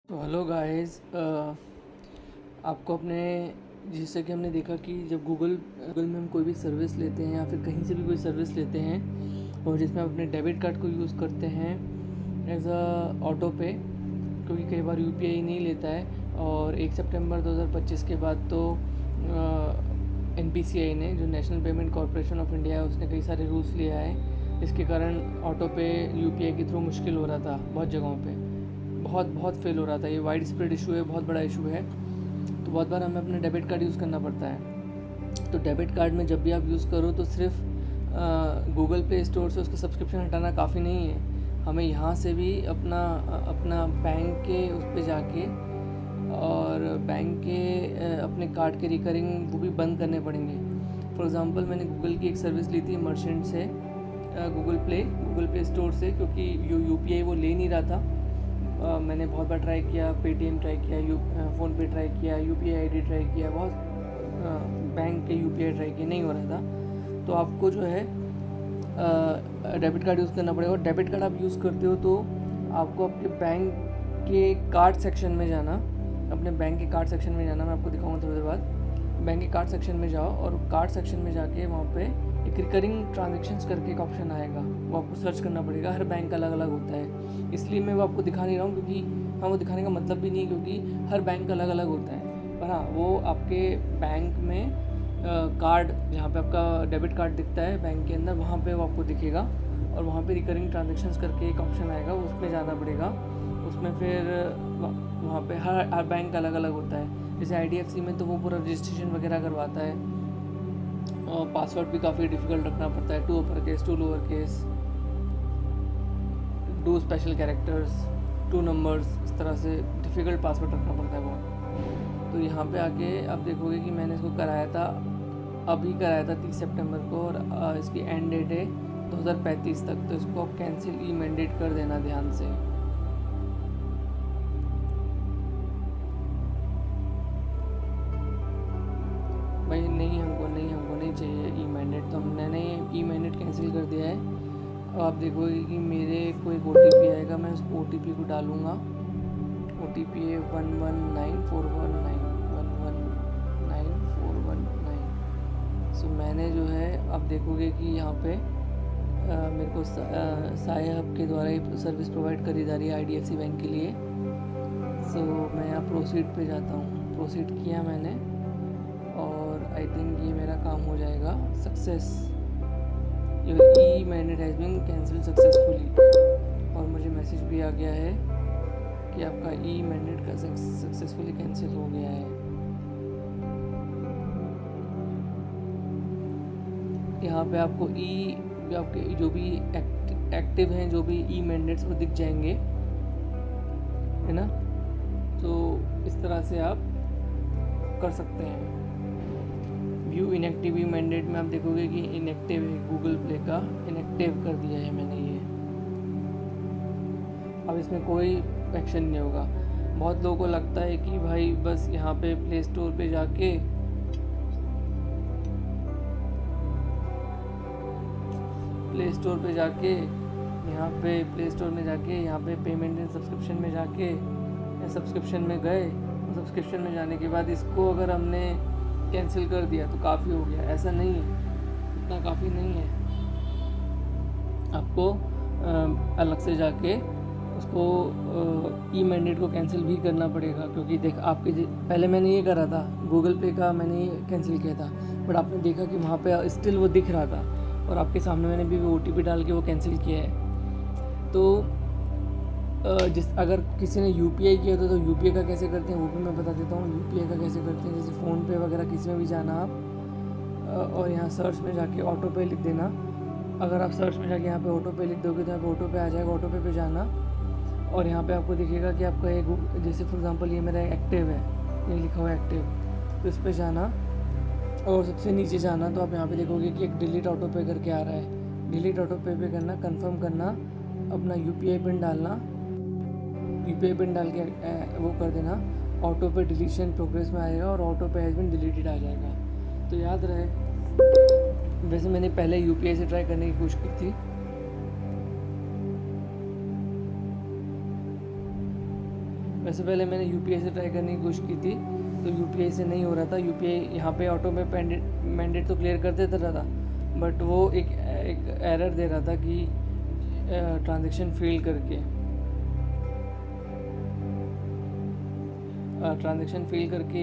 तो hello guys, आपको अपने जैसे कि हमने देखा कि जब गूगल में हम कोई भी सर्विस लेते हैं या फिर कहीं से भी कोई सर्विस लेते हैं और जिसमें हम अपने डेबिट कार्ड को यूज़ करते हैं एज अ ऑटो पे, क्योंकि कई बार यूपीआई नहीं लेता है। और 1 सितंबर 2025 के बाद तो एनपीसीआई ने, जो national payment corporation of India है, उसने कई सारे रूल्स लिया है, जिसके कारण ऑटो पे यूपीआई के थ्रू मुश्किल हो रहा था। बहुत जगहों पे बहुत फेल हो रहा था। ये वाइड स्प्रेड इशू है, बहुत बड़ा इशू है। तो बहुत बार हमें अपना डेबिट कार्ड यूज़ करना पड़ता है। तो डेबिट कार्ड में जब भी आप यूज़ करो तो सिर्फ गूगल प्ले स्टोर से उसका सब्सक्रिप्शन हटाना काफ़ी नहीं है। हमें यहाँ से भी अपना बैंक के उस पर जाके और बैंक के अपने कार्ड के रिकरिंग वो भी बंद करने पड़ेंगे। फॉर एग्ज़ाम्पल, मैंने गूगल की एक सर्विस ली थी मर्चेंट से, गूगल प्ले स्टोर से, क्योंकि यूपीआई वो ले नहीं रहा था। मैंने बहुत बार ट्राई किया, पेटीएम ट्राई किया, फ़ोनपे ट्राई किया, यूपीआई आईडी ट्राई किया, बहुत बैंक के यूपीआई ट्राई किया, नहीं हो रहा था। तो आपको जो है डेबिट कार्ड यूज़ करना पड़ेगा। और डेबिट कार्ड आप यूज़ करते हो तो आपको आपके बैंक के कार्ड सेक्शन में जाना, अपने बैंक के कार्ड सेक्शन में जाना। मैं आपको दिखाऊंगा थोड़ी देर बाद। बैंक के कार्ड सेक्शन में जाओ और कार्ड सेक्शन में जाके वहाँ पे एक रिकरिंग ट्रांजेक्शन्स करके एक ऑप्शन आएगा, वो आपको सर्च करना पड़ेगा। हर बैंक अलग अलग होता है, इसलिए मैं वो आपको दिखा नहीं रहा हूँ, क्योंकि वो दिखाने का मतलब भी नहीं है, क्योंकि हर बैंक अलग अलग होता है। पर हाँ, वो आपके बैंक में कार्ड, जहाँ पे आपका डेबिट कार्ड दिखता है बैंक के अंदर, वहाँ पे वो आपको दिखेगा। और वहाँ पे रिकरिंग ट्रांजेक्शन्स करके एक ऑप्शन आएगा, उसमें जाना पड़ेगा। उसमें फिर वहाँ पे हर बैंक अलग अलग होता है। जैसे आईडीएफसी में तो वो पूरा रजिस्ट्रेशन वगैरह करवाता है, और पासवर्ड भी काफ़ी डिफ़िकल्ट रखना पड़ता है, 2 upper case, 2 lower case, 2 special characters, 2 numbers, इस तरह से डिफ़िकल्ट पासवर्ड रखना पड़ता है बहुत। तो यहाँ पे आके आप देखोगे कि मैंने इसको कराया था, अभी कराया था 30 सितंबर को, और इसकी एंड डेट है 2035 तक। तो इसको आप कैंसिल ई मैंडेट कर देना ध्यान से। भाई हमको नहीं चाहिए ई मैंडेट, तो मैंने ई मैंडेट कैंसिल कर दिया है। अब आप देखोगे कि मेरे को एक OTP आएगा, मैं उस OTP को डालूँगा। OTP है 119419, 119419। सो मैंने जो है, आप देखोगे कि यहाँ पे मेरे को साया हब के द्वारा ही सर्विस प्रोवाइड करी जा रही है IDFC बैंक के लिए। सो मैं यहाँ प्रोसीड पे जाता हूँ, प्रोसीड किया मैंने, और आई थिंक ये मेरा काम हो जाएगा। Success, your e mandate has been cancel successfully. और मुझे मैसेज भी आ गया है कि आपका ई मैंडेट का सक्सेसफुली कैंसिल हो गया है। यहाँ पे आपको आपके जो भी एक्टिव हैं, जो भी ई मैंडेट्स, वो दिख जाएंगे, है ना। तो इस तरह से आप कर सकते हैं। व्यू इनएक्टिव ई मैंडेट में आप देखोगे कि इनएक्टिव है, गूगल प्ले का इनएक्टिव कर दिया है मैंने ये। अब इसमें कोई एक्शन नहीं होगा। बहुत लोगों को लगता है कि भाई बस यहाँ पे प्ले स्टोर पे जाके प्ले स्टोर में जाके यहाँ पे पेमेंट एंड सब्सक्रिप्शन में जाके सब्सक्रिप्शन में गए, और सब्सक्रिप्शन में जाने के बाद इसको अगर हमने कैंसिल कर दिया तो काफ़ी हो गया। ऐसा नहीं है, इतना काफ़ी नहीं है। आपको अलग से जाके उसको ई मैंडेट को कैंसिल भी करना पड़ेगा, क्योंकि देख आपके पहले मैंने ये करा था, गूगल पे का मैंने ये कैंसिल किया था, बट आपने देखा कि वहाँ पे स्टिल वो दिख रहा था, और आपके सामने मैंने भी वो OTP डाल के वो कैंसिल किया है। तो अगर किसी ने UPI किया था तो UPI का कैसे करते हैं वो भी मैं बता देता हूँ। UPI का कैसे करते हैं, जैसे फ़ोनपे वगैरह किसी में भी जाना आप, और यहाँ सर्च में जाके ऑटो पे लिख देना। अगर आप सर्च में जाके यहाँ पे ऑटो पे लिख दोगे तो यहाँ पे ऑटो पे आ जाएगा। ऑटो पे जाना, और यहाँ पे आपको दिखेगा कि आपका एक, जैसे फॉर एग्जांपल ये मेरा एक्टिव है, ये लिखा हुआ है एक्टिव, तो इस पर जाना, और सबसे नीचे जाना, तो आप यहाँ पे देखोगे कि एक डिलीट ऑटो पे करके आ रहा है। डिलीट ऑटो पे करना, कंफर्म करना, अपना UPI पिन डालना, UPI पिन डाल के वो कर देना। ऑटो पे डिलीशन प्रोग्रेस में आएगा और ऑटो पे हैज़ बीन डिलीटेड आ जाएगा। तो याद रहे, वैसे मैंने पहले UPI से ट्राई करने की कोशिश की थी, वैसे पहले मैंने यूपीआई से ट्राई करने की कोशिश की थी, तो यूपीआई से नहीं हो रहा था। यूपीआई यहाँ पे ऑटो में मैंडेट तो क्लियर कर देता रहा था, बट वो एक एरर दे रहा था कि ट्रांजैक्शन फेल करके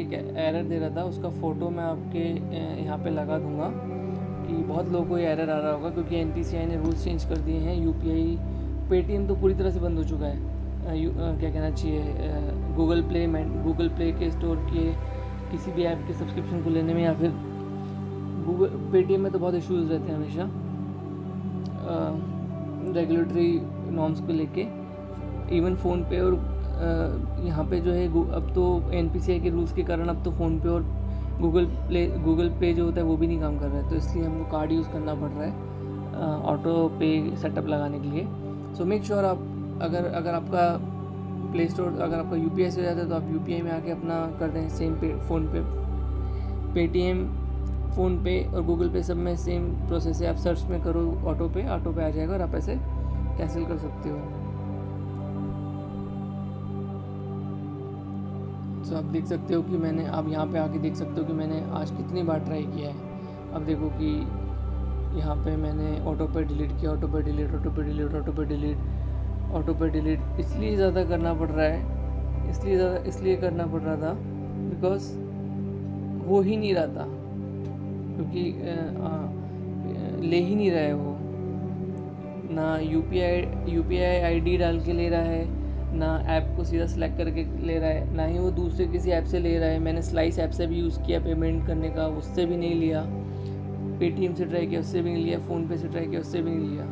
एक एरर दे रहा था। उसका फ़ोटो मैं आपके यहाँ पे लगा दूँगा कि बहुत लोगों को ये एरर आ रहा होगा, क्योंकि एनपीसीआई ने रूल्स चेंज कर दिए हैं। यूपीआई पेटीएम तो पूरी तरह से बंद हो चुका है। क्या कहना चाहिए, गूगल प्ले के स्टोर के किसी भी ऐप के सब्सक्रिप्शन को लेने में, या फिर पेटीएम में तो बहुत इश्यूज़ रहते हैं हमेशा रेगुलेटरी नॉर्म्स को लेके। इवन फ़ोनपे और यहाँ पे जो है अब तो एनपीसीआई के रूल्स के कारण अब तो फ़ोनपे और गूगल पे जो होता है वो भी नहीं काम कर रहा है, तो इसलिए हमको कार्ड यूज़ करना पड़ रहा है ऑटो पे सेटअप लगाने के लिए। सो मेक श्योर आप अगर आपका प्ले स्टोर अगर आपका यूपीआई से हो जाता है तो आप यूपीआई में आके अपना कर दें सेम फ़ोनपे, पेटीएम, फ़ोनपे और गूगल पे सब में सेम प्रोसेस है। आप सर्च में करो ऑटो पे आ जाएगा और आप ऐसे कैंसिल कर सकते हो। तो आप देख सकते हो कि आप यहाँ पे आके देख सकते हो कि मैंने आज कितनी बार ट्राई किया है। अब देखो कि यहाँ पे मैंने ऑटो पे डिलीट किया, ऑटो पे डिलीट इसलिए ज़्यादा करना पड़ रहा है, इसलिए करना पड़ रहा था बिकॉज हो ही नहीं रहा था, क्योंकि ले ही नहीं रहा है वो, ना यूपीआई आईडी डाल के ले रहा है, ना ऐप को सीधा सेलेक्ट करके ले रहा है, ना ही वो दूसरे किसी ऐप से ले रहा है। मैंने स्लाइस ऐप से भी यूज़ किया पेमेंट करने का, उससे भी नहीं लिया। पेटीएम से ट्राई किया, उससे भी नहीं लिया। फ़ोनपे से ट्राई किया, उससे भी नहीं लिया।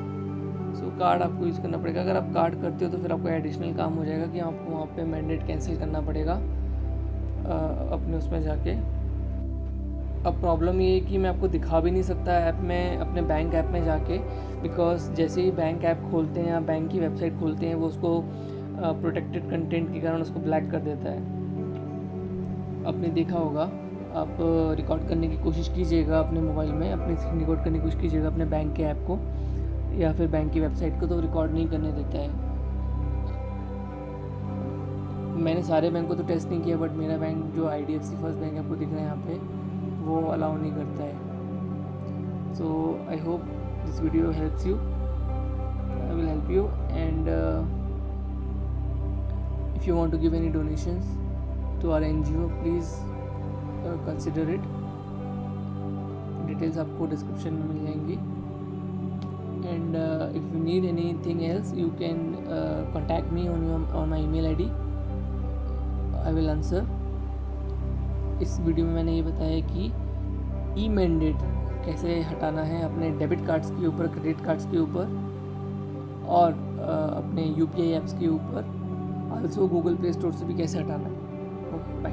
सो कार्ड आपको यूज़ करना पड़ेगा। अगर आप कार्ड करते हो तो फिर आपको एडिशनल काम हो जाएगा कि आपको वहाँ पे मैंडेट कैंसिल करना पड़ेगा अपने उसमें जाके। अब प्रॉब्लम ये है कि मैं आपको दिखा भी नहीं सकता ऐप में, अपने बैंक ऐप में जाके, बिकॉज जैसे ही बैंक ऐप खोलते हैं या बैंक की वेबसाइट खोलते हैं वो उसको प्रोटेक्टेड कंटेंट के कारण उसको ब्लैक कर देता है। आपने देखा होगा, आप रिकॉर्ड करने की कोशिश कीजिएगा अपने मोबाइल में, अपनी स्क्रीन रिकॉर्ड करने की कोशिश कीजिएगा अपने बैंक के ऐप को या फिर बैंक की वेबसाइट को, तो रिकॉर्ड नहीं करने देता है। मैंने सारे बैंक को तो टेस्ट नहीं किया, बट मेरा बैंक जो IDFC फर्स्ट बैंक आपको दिख रहा है यहाँ पे, वो अलाउ नहीं करता है। So I hope this video helps you, I will help you, and if you want to give any donations to our NGO please consider it. Details आपको डिस्क्रिप्शन में मिल जाएंगी। And if you need anything else, you can contact me on my email ID. I will answer. इस video में मैंने ये बताया कि ई-मैंडेट कैसे हटाना है अपने डेबिट कार्ड्स के ऊपर, क्रेडिट कार्ड्स के ऊपर और अपने UPI ऐप्स के ऊपर, आल्सो गूगल प्ले स्टोर से भी कैसे हटाना है। Okay, bye.